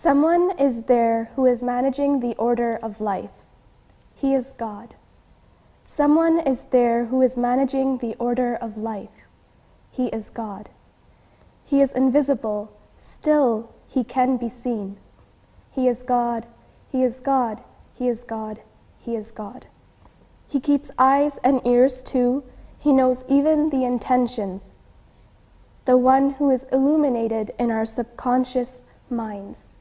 Someone is there who is managing the order of life. He is God. Someone is there who is managing the order of life. He is God. He is invisible, still he can be seen. He is God, he is God, he is God, he is God. He keeps eyes and ears too. He knows even the intentions. The one who is illuminated in our subconscious minds.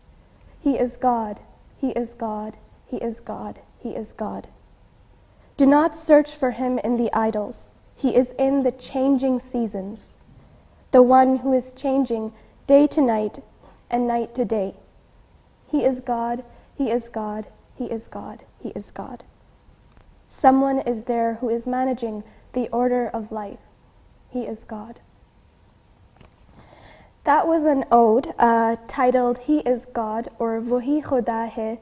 He is God, he is God, he is God, he is God. Do not search for him in the idols. He is in the changing seasons. The one who is changing day to night and night to day. He is God, he is God, he is God, he is God. Someone is there who is managing the order of life. He is God. That was an ode titled He is God, or Wohi Khuda Hai.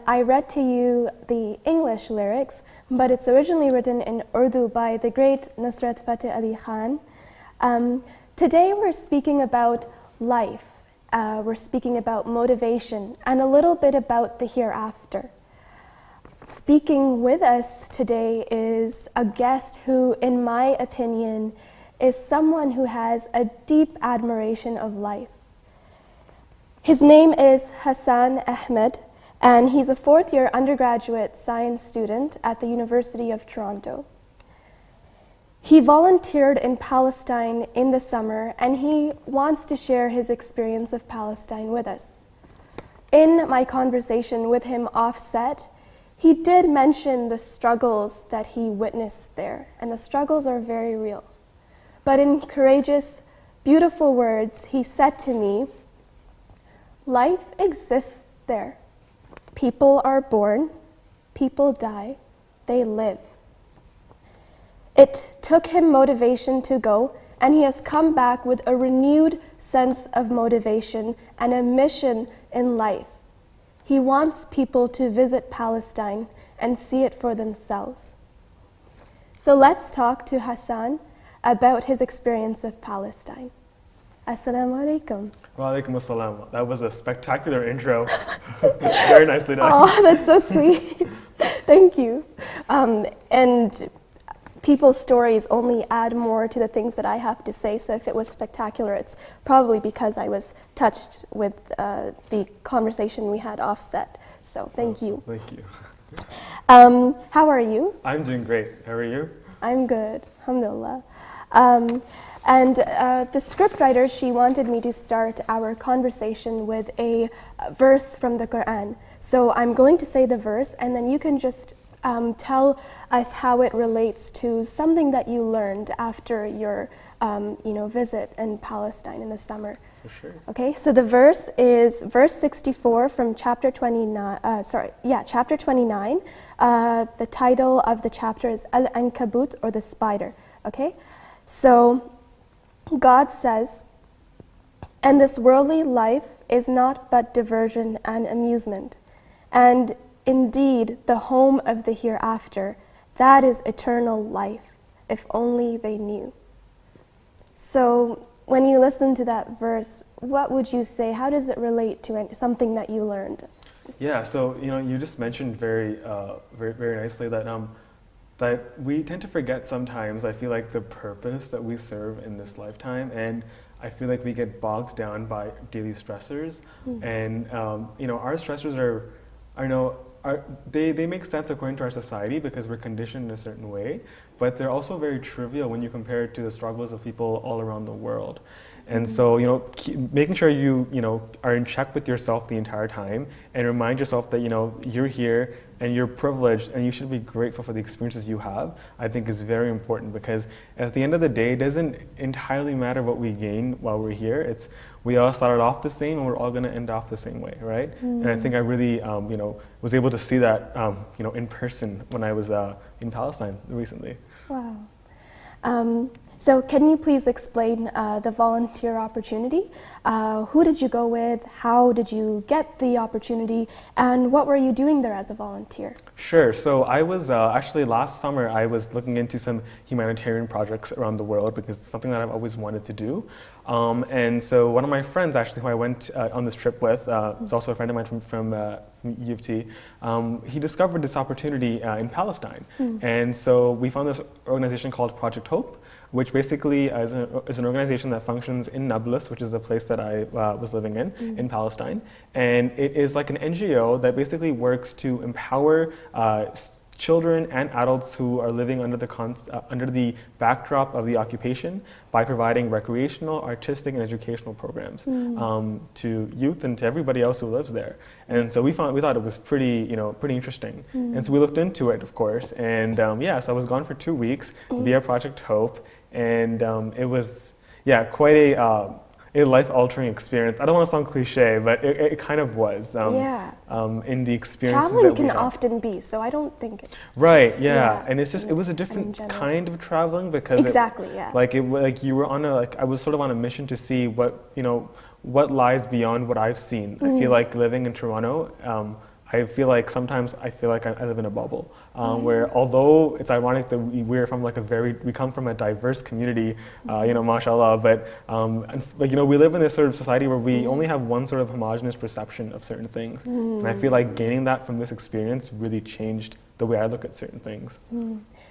I read to you the English lyrics, but it's originally written in Urdu by the great Nusrat Fateh Ali Khan. Today we're speaking about life. We're speaking about motivation and a little bit about the hereafter. Speaking with us today is a guest who, in my opinion, is someone who has a deep admiration of life. His name is Hassan Ahmad, and he's a fourth-year undergraduate science student at the University of Toronto. He volunteered in Palestine in the summer, and he wants to share his experience of Palestine with us. In my conversation with him offset, he did mention the struggles that he witnessed there, and the struggles are very real. But in courageous, beautiful words, he said to me, life exists there. People are born, people die, they live. It took him motivation to go, and he has come back with a renewed sense of motivation and a mission in life. He wants people to visit Palestine and see it for themselves. So let's talk to Hassan about his experience of Palestine. Assalamu alaikum. Wa alaikum assalam. That was a spectacular intro. Very nicely done. Oh, that's so sweet. Thank you. And people's stories only add more to the things that I have to say, so if it was spectacular, it's probably because I was touched with the conversation we had offset. So thank you. Thank you. How are you? I'm doing great. How are you? I'm good, alhamdulillah. And the scriptwriter, she wanted me to start our conversation with a verse from the Quran. So I'm going to say the verse, and then you can just tell us how it relates to something that you learned after your visit in Palestine in the summer. For sure. Okay, so the verse is verse 64 from chapter 29. Chapter 29. The title of the chapter is Al-Ankabut, or the spider. Okay, so God says, "And this worldly life is not but diversion and amusement, and indeed the home of the hereafter, that is eternal life, if only they knew." So when you listen to that verse, what would you say? How does it relate to something that you learned? Yeah, so you just mentioned very nicely that that we tend to forget sometimes, I feel like, the purpose that we serve in this lifetime, and I feel like we get bogged down by daily stressors, and our stressors they make sense according to our society because we're conditioned in a certain way, but they're also very trivial when you compare it to the struggles of people all around the world. And so, making sure you are in check with yourself the entire time, and remind yourself that you're here and you're privileged and you should be grateful for the experiences you have, I think is very important, because at the end of the day, it doesn't entirely matter what we gain while we're here. We all started off the same, and we're all going to end off the same way, right? And I think I really was able to see that in person when I was in Palestine recently. Wow. So can you please explain the volunteer opportunity? Who did you go with? How did you get the opportunity? And what were you doing there as a volunteer? Sure. So I was actually last summer, I was looking into some humanitarian projects around the world because it's something that I've always wanted to do. And so one of my friends actually who I went on this trip with, is also a friend of mine from U of T, he discovered this opportunity in Palestine. And so we found this organization called Project Hope, which basically is an organization that functions in Nablus, which is the place that I was living in Palestine. And it is like an NGO that basically works to empower children and adults who are living under the backdrop of the occupation by providing recreational, artistic, and educational programs to youth and to everybody else who lives there. And so we thought it was pretty interesting. And so we looked into it, of course. And so I was gone for 2 weeks via Project Hope. And it was, quite a life-altering experience. I don't want to sound cliche, but it kind of was in the experiences Traveling that we can had. often be, so I don't think it's... Right, and it's just, it was a different general. kind of traveling because you were on I was sort of on a mission to see what lies beyond what I've seen. I feel like living in Toronto, I feel like sometimes I live in a bubble where although it's ironic that we come from a diverse community, mashallah, but we live in this sort of society where we only have one sort of homogenous perception of certain things. And I feel like gaining that from this experience really changed the way I look at certain things.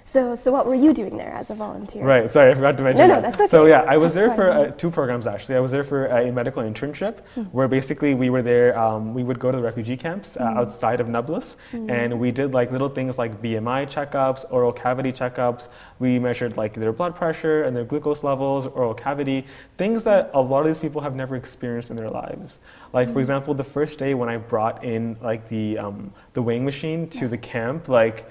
So what were you doing there as a volunteer? Right, sorry, I forgot to mention that. No, that's okay. So I was That's there fine. for 2 programs actually. I was there for a medical internship where basically we were there, we would go to the refugee camps outside of Nablus and we did like little things like BMI checkups, oral cavity checkups. We measured like their blood pressure and their glucose levels, oral cavity, things that a lot of these people have never experienced in their lives. Like for example, the first day when I brought in like the weighing machine to the camp, like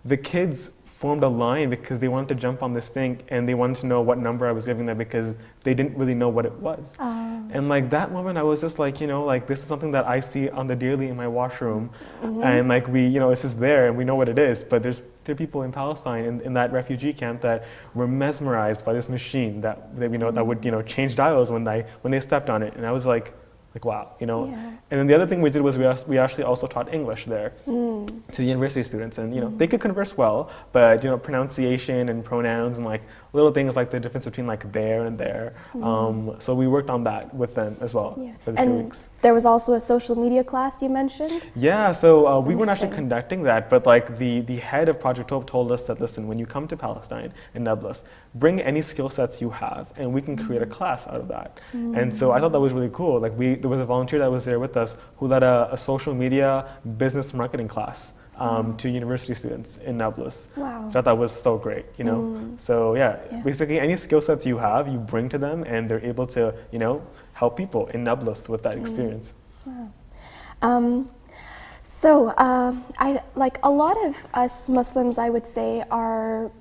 the kids formed a line because they wanted to jump on this thing and they wanted to know what number I was giving them because they didn't really know what it was. And like that moment I was just like, this is something that I see on the daily in my washroom and like it's just there and we know what it is, but there are people in Palestine in that refugee camp that were mesmerized by this machine that would change dials when they stepped on it. And I was like wow, And then the other thing we did was we actually also taught English there to the university students, and they could converse well, but pronunciation and pronouns and like little things like the difference between like there and there. So we worked on that with them as well for the 2 weeks. There was also a social media class you mentioned? Yeah, so we weren't actually conducting that, but like the head of Project Hope told us that, listen, when you come to Palestine in Nablus, bring any skill sets you have and we can create a class out of that. And so I thought that was really cool. Like there was a volunteer that was there with us who led a social media business marketing class to university students in Nablus. Wow. I thought that was so great, So basically any skill sets you have, you bring to them and they're able to, help people in Nablus with that experience. Wow. So I like a lot of us Muslims, I would say, are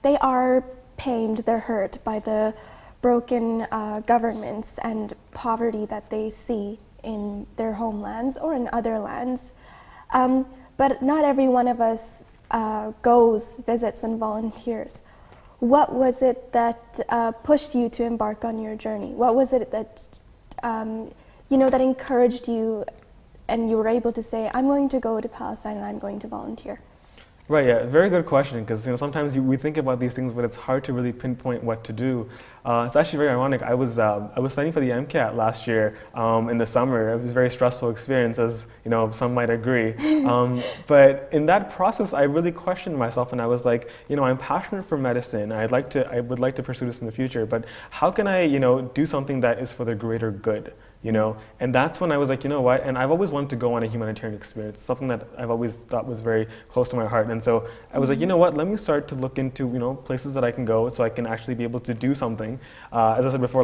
they are pained, they're hurt by the broken governments and poverty that they see in their homelands or in other lands. But not every one of us goes, visits, and volunteers. What was it that pushed you to embark on your journey? What was it that that encouraged you, and you were able to say, "I'm going to go to Palestine and I'm going to volunteer"? Right, yeah, very good question, because sometimes we think about these things, but it's hard to really pinpoint what to do. It's actually very ironic. I was studying for the MCAT last year in the summer. It was a very stressful experience, as some might agree. But in that process, I really questioned myself, and I was like, I'm passionate for medicine. I would like to pursue this in the future, but how can I, do something that is for the greater good? And that's when I was like, what? And I've always wanted to go on a humanitarian experience, something that I've always thought was very close to my heart. And so I was like, what? Let me start to look into, places that I can go so I can actually be able to do something, as I said before,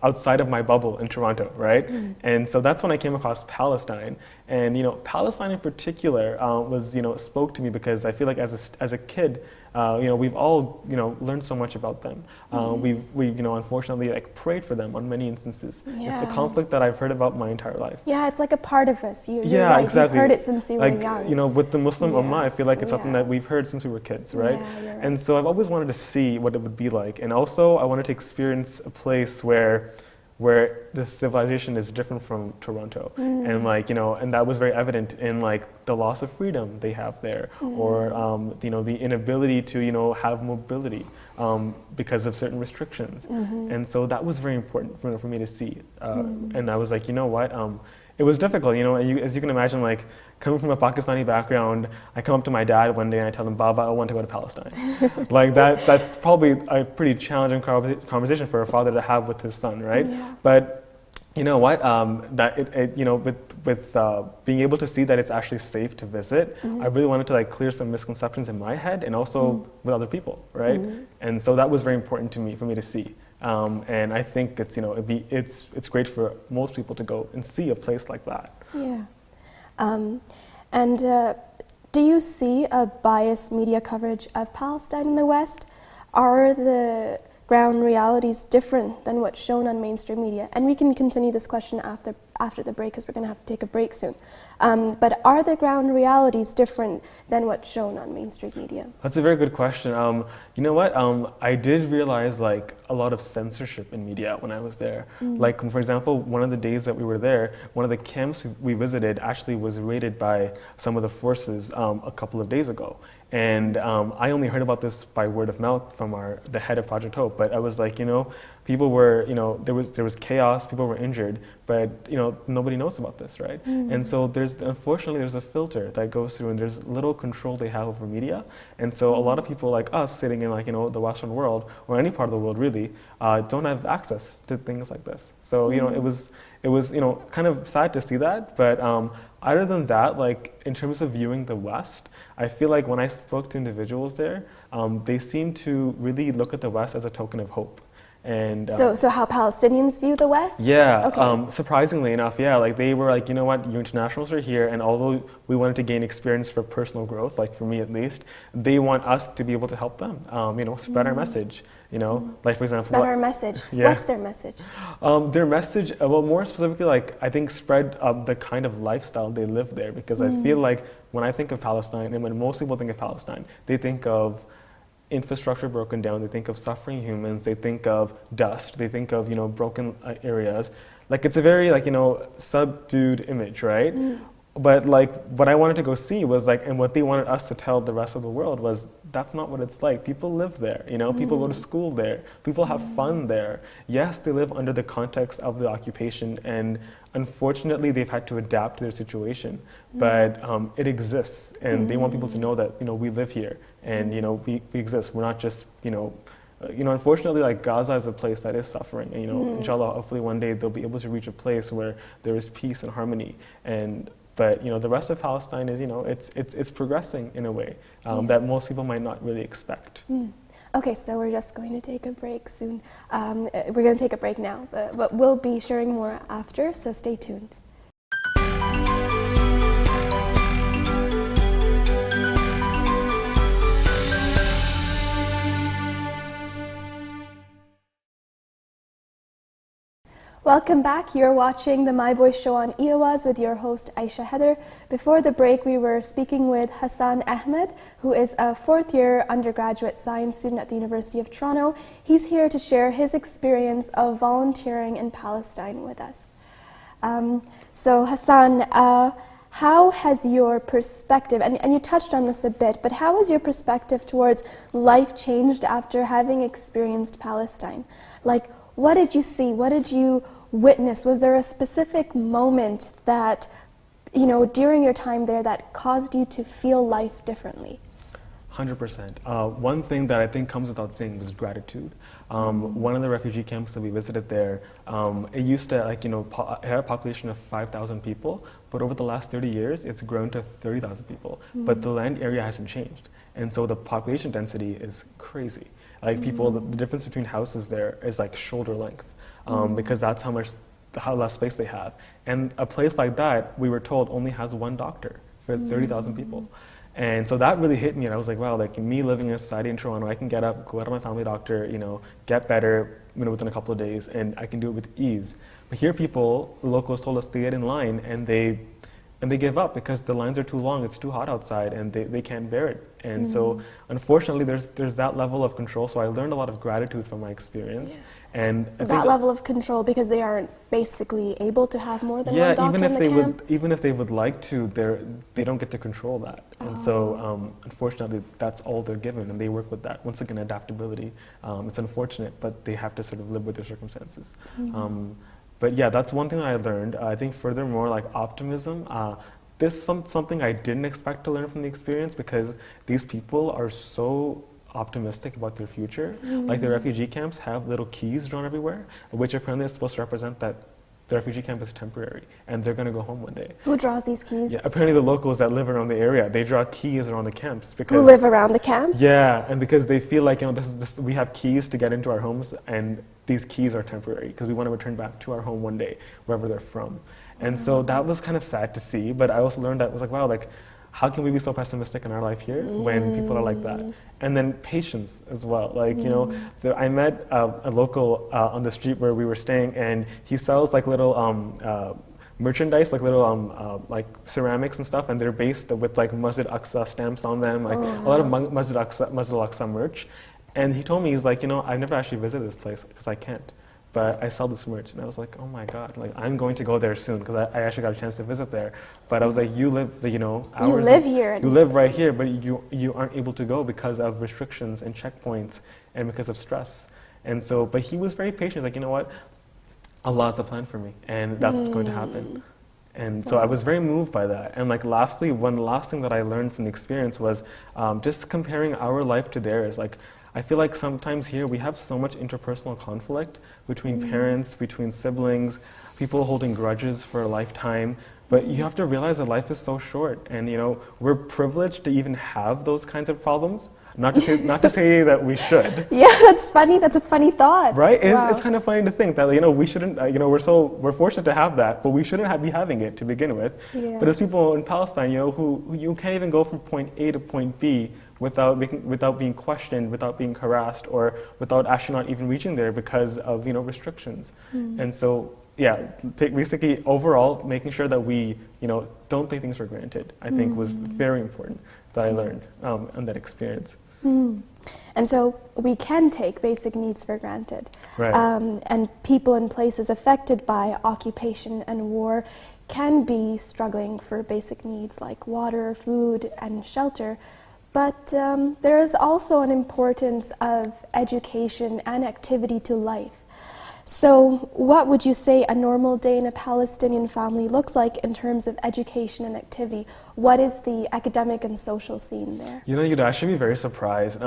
outside of my bubble in Toronto, right? And so that's when I came across Palestine. And Palestine in particular was spoke to me because I feel like as a kid, we've all learned so much about them. We unfortunately like prayed for them on many instances. Yeah. It's a conflict that I've heard about my entire life. Yeah, it's like a part of us. You're Yeah, right. exactly. You've heard it since you were young. With the Muslim Yeah. Ummah, I feel like it's something Yeah. that we've heard since we were kids, right? Yeah, you're right. And so I've always wanted to see what it would be like, and also I wanted to experience a place where the civilization is different from Toronto, and and that was very evident in the loss of freedom they have there, or the inability to have mobility because of certain restrictions, and so that was very important for me to see, and I was like, it was difficult, as you can imagine, coming from a Pakistani background, I come up to my dad one day and I tell him, Baba, I want to go to Palestine. That's probably a pretty challenging conversation for a father to have with his son, right? Yeah. But you know what? With being able to see that it's actually safe to visit, I really wanted to clear some misconceptions in my head and also with other people, right? And so that was very important to me, for me to see. And I think it's it's great for most people to go and see a place like that. Yeah. Do you see a biased media coverage of Palestine in the West? Are the ground realities different than what's shown on mainstream media? And we can continue this question after the break, because we're going to have to take a break soon. But are the ground realities different than what's shown on mainstream media? That's a very good question. You know what? I did realize a lot of censorship in media when I was there. For example, one of the days that we were there, one of the camps we visited actually was raided by some of the forces a couple of days ago. And I only heard about this by word of mouth from the head of Project Hope. But I was like, people were, there was chaos, people were injured, but nobody knows about this, right? And so unfortunately there's a filter that goes through, and there's little control they have over media. And so a lot of people like us sitting in the Western world, or any part of the world really, don't have access to things like this. So it was kind of sad to see that. But other than that, in terms of viewing the West, I feel like when I spoke to individuals there, they seemed to really look at the West as a token of hope. And so how Palestinians view the West? Yeah, okay. Surprisingly enough, yeah, they were like, you know what, you internationals are here, and although we wanted to gain experience for personal growth, for me at least, they want us to be able to help them, spread our message, for example. Spread our message. Yeah. What's their message? Their message, well, more specifically, I think spread the kind of lifestyle they live there, because I feel like when I think of Palestine, and when most people think of Palestine, they think of infrastructure broken down, they think of suffering humans, they think of dust, they think of broken areas. It's a very subdued image, right? But what I wanted to go see was and what they wanted us to tell the rest of the world was, that's not what it's like. People live there, people go to school there, people have fun there. Yes, they live under the context of the occupation, and unfortunately they've had to adapt to their situation, but it exists, and they want people to know that we live here, and we exist. We're not just unfortunately, Gaza is a place that is suffering, and inshallah, hopefully one day they'll be able to reach a place where there is peace and harmony. But the rest of Palestine is it's progressing in a way that most people might not really expect. Okay, so we're just going to take a break soon. We're going to take a break now, but we'll be sharing more after, so stay tuned. Welcome back. You're watching the My Voice show on EOAS with your host Aisha Heather. Before the break, we were speaking with Hassan Ahmad, who is a fourth-year undergraduate science student at the University of Toronto. He's here to share his experience of volunteering in Palestine with us. So Hassan, how has your perspective, and you touched on this a bit, but how has your perspective towards life changed after having experienced Palestine? What did you see? What did you witness? Was there a specific moment that, during your time there that caused you to feel life differently? 100%. One thing that I think comes without saying was gratitude. One of the refugee camps that we visited there, it used to it had a population of 5,000 people, but over the last 30 years, it's grown to 30,000 people. But the land area hasn't changed. And so the population density is crazy. The difference between houses there is shoulder length, because that's how much how less space they have. And a place like that, we were told, only has one doctor for 30,000 people. And so that really hit me, and I was like, wow, like me living in a society in Toronto, I can get up, go to my family doctor, get better, within a couple of days, and I can do it with ease. But here people, the locals told us to get in line, and they give up because the lines are too long, it's too hot outside, and they can't bear it. And so unfortunately there's that level of control, so I learned a lot of gratitude from my experience. Yeah. And I think level of control, because they aren't basically able to have more than one doctor in the camp? Even if they would like to, they don't get to control that. And so unfortunately that's all they're given, and they work with that. Once again, adaptability. It's unfortunate, but they have to sort of live with their circumstances. But yeah, that's one thing that I learned. I think furthermore, like optimism, this is something I didn't expect to learn from the experience, because these people are so optimistic about their future. Like the refugee camps have little keys drawn everywhere, which apparently is supposed to represent that the refugee camp is temporary and they're going to go home one day. Who draws these keys? Yeah, apparently the locals that live around the area, they draw keys around the camps because who live around the camps? Yeah, and because they feel like we have keys to get into our homes, and these keys are temporary because we want to return back to our home one day, wherever they're from. And so that was kind of sad to see, but I also learned that it was like, wow, like how can we be so pessimistic in our life here when people are like that? And then patience as well. Like, I met a local on the street where we were staying, and he sells like little merchandise, like little like ceramics and stuff, and they're based with like Masjid Aqsa stamps on them, like a lot of Masjid Aqsa merch. And he told me, he's like, I've never actually visited this place because I can't. But I sell this merch, and I was like, oh my God, like I'm going to go there soon because I actually got a chance to visit there. But I was like, you live, hours. You live here. You live right here, but you aren't able to go because of restrictions and checkpoints and because of stress. And so, but he was very patient. He's like, you know what, Allah has a plan for me, and that's what's going to happen. And so I was very moved by that. And like lastly, one last thing that I learned from the experience was just comparing our life to theirs. Like, I feel like sometimes here we have so much interpersonal conflict between parents, between siblings, people holding grudges for a lifetime. But you have to realize that life is so short, and we're privileged to even have those kinds of problems. Not to say that we should. Yeah, that's funny. That's a funny thought. Right? It's kind of funny to think that we shouldn't. We're fortunate to have that, but we shouldn't be having it to begin with. Yeah. But there's people in Palestine, who you can't even go from point A to point B without being questioned, without being harassed, or without actually not even reaching there because of restrictions. And so basically overall making sure that we don't take things for granted, I think was very important that I learned on that experience. And so we can take basic needs for granted. Right. And people in places affected by occupation and war can be struggling for basic needs like water, food, and shelter. But there is also an importance of education and activity to life. So what would you say a normal day in a Palestinian family looks like in terms of education and activity? What is the academic and social scene there? You'd actually be very surprised.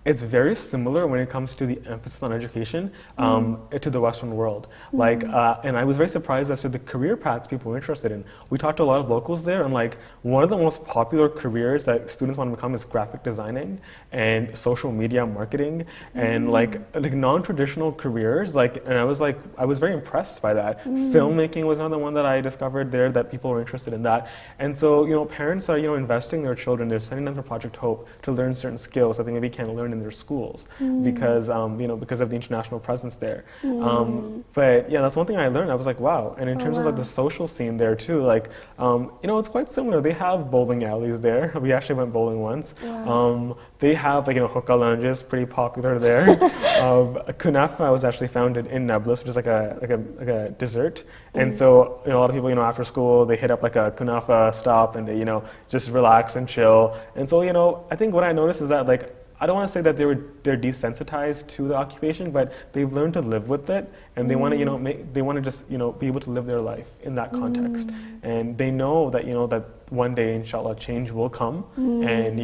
It's very similar when it comes to the emphasis on education to the Western world. And I was very surprised as to the career paths people were interested in. We talked to a lot of locals there, and one of the most popular careers that students want to become is graphic designing and social media marketing and non-traditional careers. And I was very impressed by that. Filmmaking was another one that I discovered there, that people were interested in that. And so parents are investing in their children. They're sending them to Project Hope to learn certain skills that they maybe can't learn in their schools because of the international presence there. But yeah, that's one thing I learned. I was like, wow. And in terms of the social scene there too, it's quite similar. They have bowling alleys there. We actually went bowling once. Wow. They have hookah lounges, pretty popular there. Kunafa was actually founded in Nablus, which is like a dessert. And so a lot of people after school they hit up a kunafa stop and they just relax and chill. And so I think what I noticed is that I don't want to say that they're desensitized to the occupation, but they've learned to live with it, and they want to they want to just be able to live their life in that context, and they know that that one day inshallah change will come, and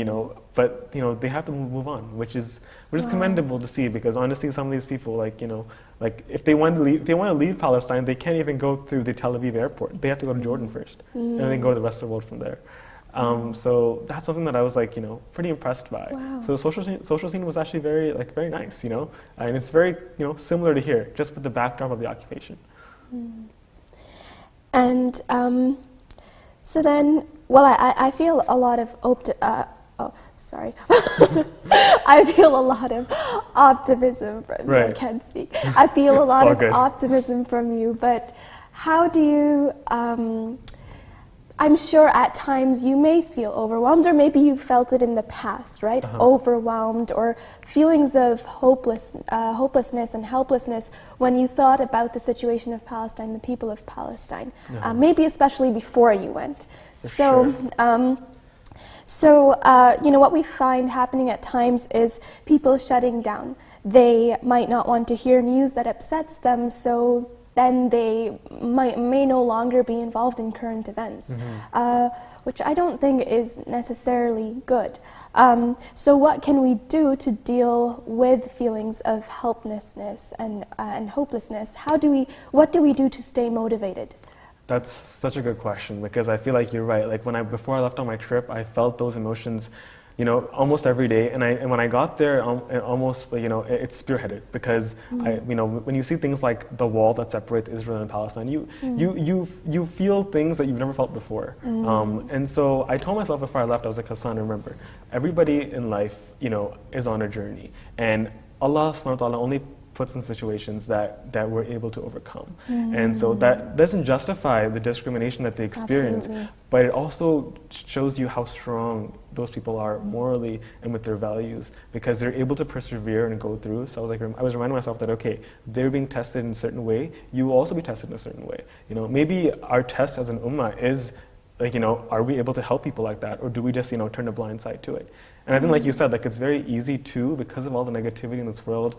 but they have to move on, which is commendable to see, because honestly some of these people if they want to leave Palestine, they can't even go through the Tel Aviv airport. They have to go to Jordan first, and then go to the rest of the world from there. So that's something that I was pretty impressed by. Wow. So the social scene was actually very very nice, and it's very similar to here, just with the backdrop of the occupation. And so then, well, I feel a lot of I feel a lot of optimism from Right. I can't speak. I feel a lot all of good. optimism from you, but how do you I'm sure at times you may feel overwhelmed, or maybe you felt it in the past, right? Overwhelmed, or feelings of hopelessness and helplessness when you thought about the situation of Palestine, the people of Palestine, maybe especially before you went. Sure. You know, what we find happening at times is people shutting down. They might not want to hear news that upsets them, so then they may no longer be involved in current events, which I don't think is necessarily good. So what can we do to deal with feelings of helplessness and hopelessness? What do we do to stay motivated? That's such a good question, because I feel like you're right. Like before I left on my trip, I felt those emotions, you know, almost every day. And when I got there, it almost, you know, it's spearheaded, because you know, when you see things like the wall that separates Israel and Palestine, you feel things that you've never felt before. And so I told myself before I left, I was like, Hassan, remember, everybody in life, you know, is on a journey, and Allah subhanahu wa ta'ala only puts in situations that we're able to overcome. And so that doesn't justify the discrimination that they experience, Absolutely. but it also shows you how strong those people are morally and with their values, because they're able to persevere and go through. So I was reminding myself that, okay, they're being tested in a certain way, you will also be tested in a certain way. You know, maybe our test as an ummah is, like, you know, are we able to help people like that, or do we just, you know, turn a blind side to it? And I think, like you said, like, it's very easy to, because of all the negativity in this world,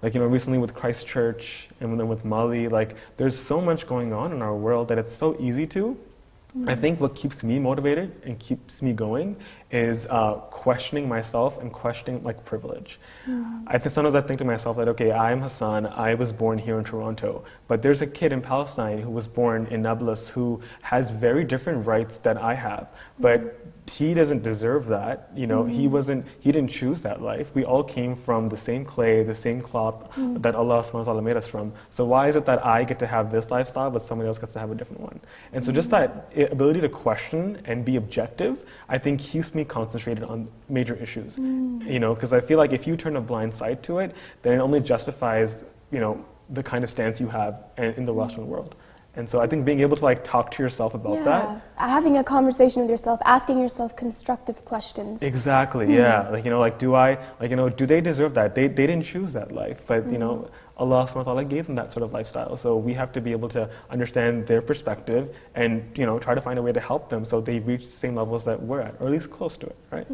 like, you know, recently with Christchurch and then with Mali, like, there's so much going on in our world that it's so easy to. I think what keeps me motivated and keeps me going is questioning myself and questioning, like, privilege. Sometimes I think to myself that, okay, I'm Hassan, I was born here in Toronto, but there's a kid in Palestine who was born in Nablus who has very different rights that I have, but he doesn't deserve that. You know, he didn't choose that life. We all came from the same clay, the same cloth that Allah subhanahu wa ta'ala made us from. So why is it that I get to have this lifestyle, but somebody else gets to have a different one? And so just that ability to question and be objective, I think keeps me concentrated on major issues. You know, because I feel like if you turn a blind side to it, then it only justifies, you know, the kind of stance you have in the Western world. And so I think being able to, like, talk to yourself about that. Having a conversation with yourself, asking yourself constructive questions. Exactly, yeah. Like, you know, like, do they deserve that? They didn't choose that life, but, you know, Allah subhanahu wa ta'ala gave them that sort of lifestyle. So we have to be able to understand their perspective and, you know, try to find a way to help them so they reach the same levels that we're at, or at least close to it, right?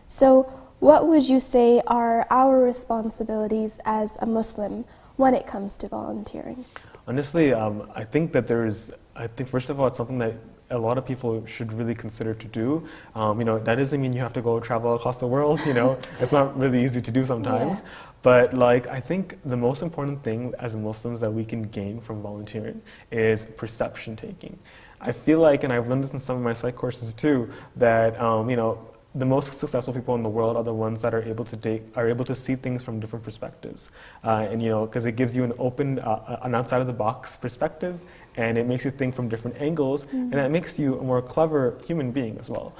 So what would you say are our responsibilities as a Muslim when it comes to volunteering? Honestly, I think first of all, it's something that a lot of people should really consider to do. You know, that doesn't mean you have to go travel across the world, you know, it's not really easy to do sometimes. But, like, I think the most important thing as Muslims that we can gain from volunteering is perception taking. I feel like, and I've learned this in some of my psych courses too, that, you know, the most successful people in the world are the ones that are able to see things from different perspectives, and, you know, because it gives you an open, an outside of the box perspective, and it makes you think from different angles, and that makes you a more clever human being as well.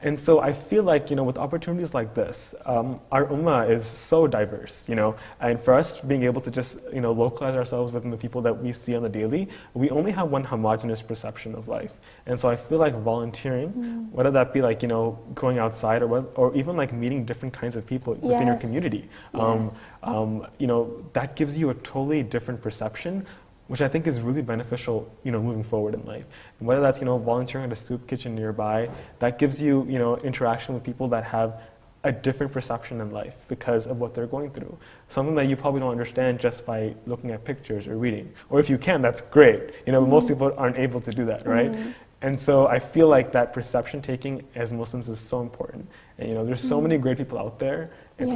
And so I feel like, you know, with opportunities like this, our ummah is so diverse, you know, and for us being able to just, you know, localize ourselves within the people that we see on the daily, we only have one homogenous perception of life. And so I feel like volunteering, whether that be, like, you know, going outside or even, like, meeting different kinds of people within your community, you know, that gives you a totally different perception, which I think is really beneficial, you know, moving forward in life. And whether that's, you know, volunteering at a soup kitchen nearby, that gives you, you know, interaction with people that have a different perception in life because of what they're going through. Something that you probably don't understand just by looking at pictures or reading. Or if you can, that's great. You know, most people aren't able to do that, right? And so I feel like that perception taking as Muslims is so important. And, you know, there's so many great people out there. It's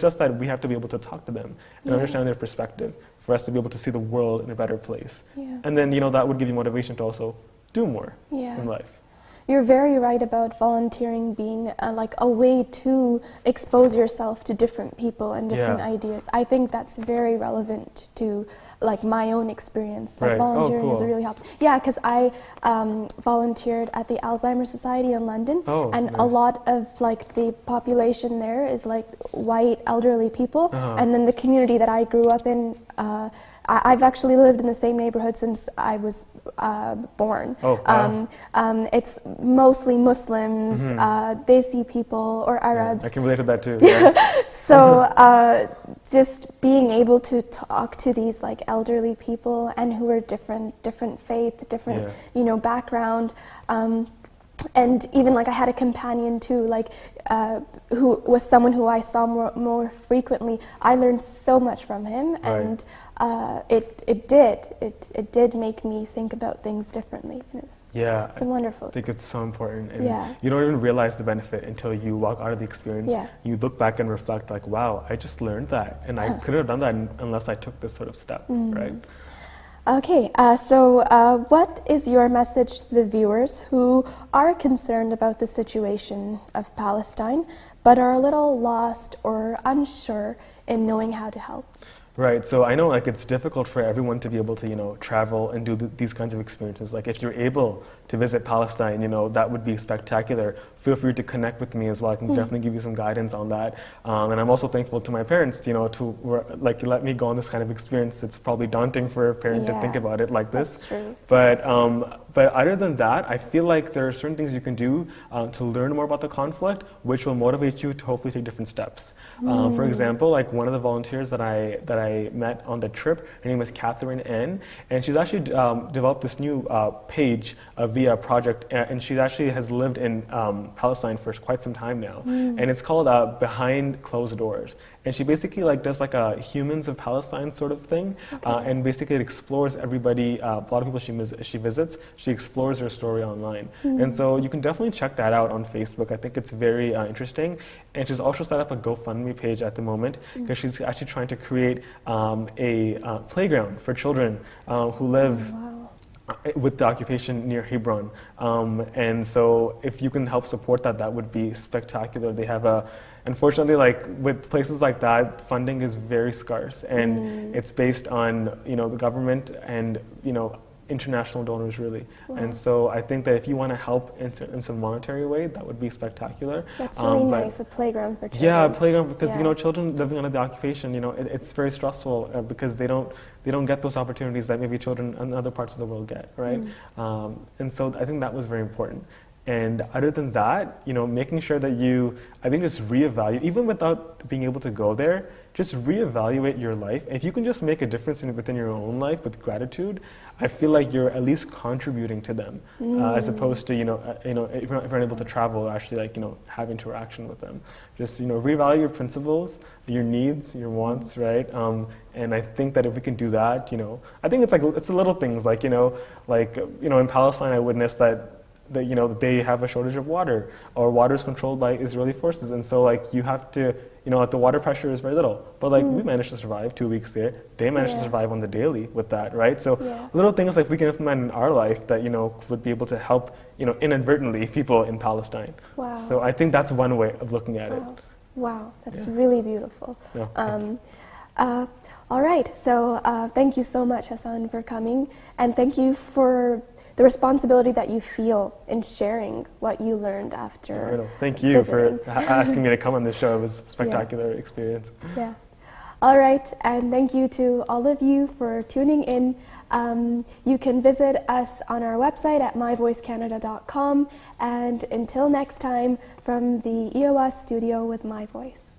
just that we have to be able to talk to them and understand their perspective for us to be able to see the world in a better place. And then, you know, that would give you motivation to also do more in life. you're very right about volunteering being like a way to expose yourself to different people and different ideas. I think that's very relevant to like my own experience. Like volunteering is really helpful. Yeah, because I volunteered at the Alzheimer's Society in London, and a lot of like the population there is like white elderly people, and then the community that I grew up in, I've actually lived in the same neighborhood since I was born. It's mostly Muslims, Desi people or Arabs. I can relate to that too. So just being able to talk to these like elderly people and who are different faith, different background. And even like I had a companion too, like who was someone who I saw more frequently. I learned so much from him, and it did make me think about things differently. It's a wonderful. I think it's so important, and you don't even realize the benefit until you walk out of the experience. You look back and reflect, like, wow, I just learned that, and I couldn't have done that unless I took this sort of step, right? Okay, so what is your message to the viewers who are concerned about the situation of Palestine, but are a little lost or unsure in knowing how to help? Right, so I know like it's difficult for everyone to be able to, travel and do these kinds of experiences. Like if you're able to visit Palestine, that would be spectacular. Feel free to connect with me as well. I can definitely give you some guidance on that. And I'm also thankful to my parents, to like let me go on this kind of experience. It's probably daunting for a parent to think about it like this. That's true. But other than that, I feel like there are certain things you can do to learn more about the conflict, which will motivate you to hopefully take different steps. For example, like one of the volunteers that I met on the trip, her name is Catherine N, and she's actually developed this new page via project, and she actually has lived in Palestine for quite some time now, and it's called Behind Closed Doors. And she basically like does like a Humans of Palestine sort of thing, and basically it explores everybody, a lot of people she visits, she explores her story online. And so you can definitely check that out on Facebook. I think it's very interesting. And she's also set up a GoFundMe page at the moment, because she's actually trying to create a playground for children who live with the occupation near Hebron. And so if you can help support that, that would be spectacular. They have unfortunately, like with places like that, funding is very scarce, and it's based on the government and international donors really. And so I think that if you want to help in some monetary way, that would be spectacular. That's really nice, a playground for children. Yeah, a playground, because children living under the occupation, it's very stressful because they don't get those opportunities that maybe children in other parts of the world get, right? And so I think that was very important. And other than that, making sure that just reevaluate, even without being able to go there, just reevaluate your life. If you can just make a difference within your own life with gratitude, I feel like you're at least contributing to them, as opposed to, if you're unable to travel, actually have interaction with them. Just, reevaluate your principles, your needs, your wants, right? And I think that if we can do that, I think it's the little things like, in Palestine, I witnessed that they have a shortage of water, or water is controlled by Israeli forces, and so you have to, the water pressure is very little, but we managed to survive 2 weeks there. They managed to survive on the daily with that, right? So little things like we can implement in our life that would be able to help inadvertently people in Palestine. Wow. So I think that's one way of looking at it. Wow, that's really beautiful. Yeah. All right, so thank you so much, Hassan, for coming, and thank you for the responsibility that you feel in sharing what you learned after Thank you visiting. for asking me to come on the show. It was a spectacular experience. Yeah. All right, and thank you to all of you for tuning in. You can visit us on our website at myvoicecanada.com, and until next time, from the EOS studio with My Voice.